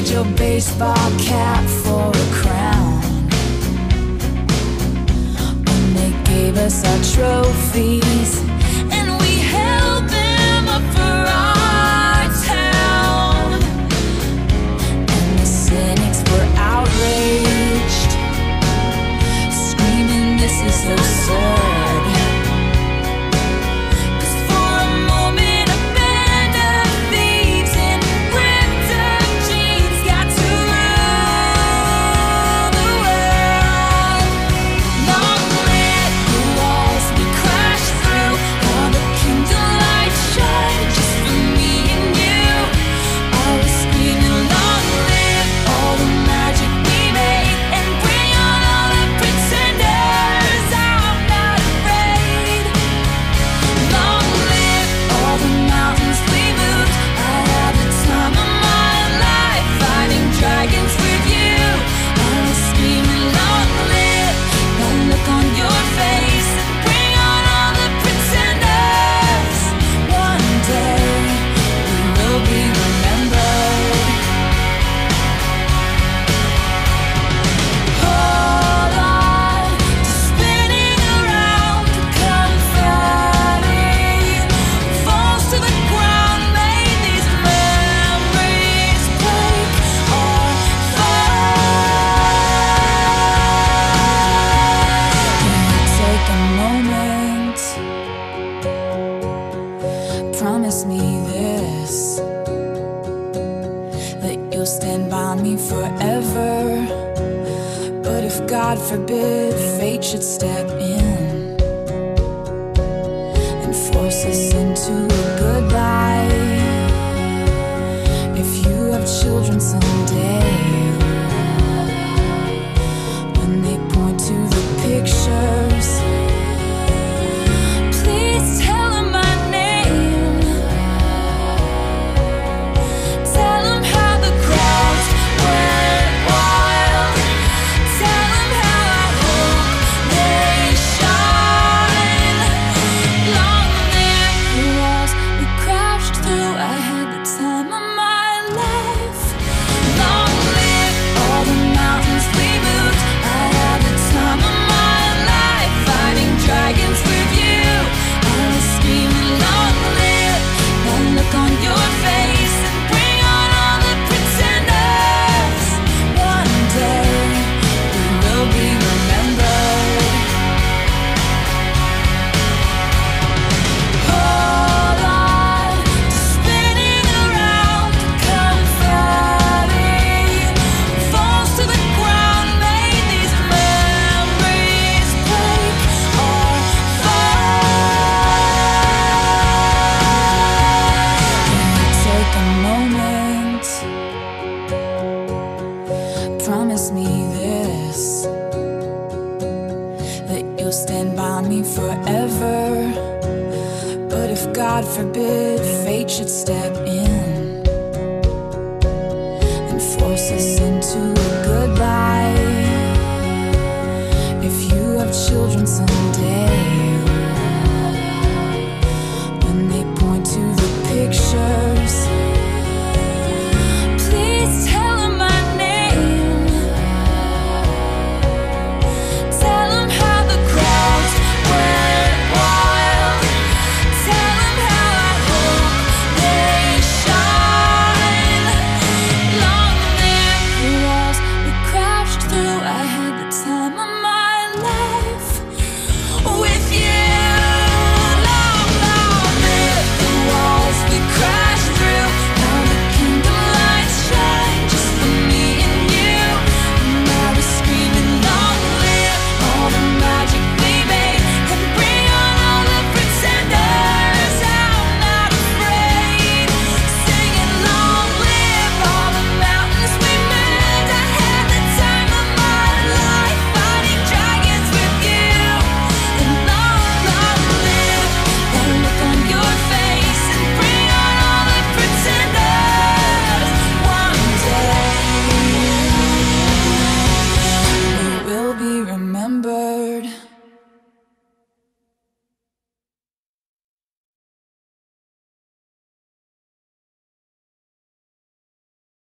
Your baseball cap for a crown. When they gave us our trophies and we held them up for our town, and the cynics were outraged, screaming, "This is absurd." Promise me this, that you'll stand by me forever. But if God forbid fate should step in and force us into a goodbye, if you have children someday, when they point to the pictures, please tell them my name. Tell them how the crowds went wild. Tell them how I hope they shine. promise me this, that you'll stand by me forever. But if God forbid fate should step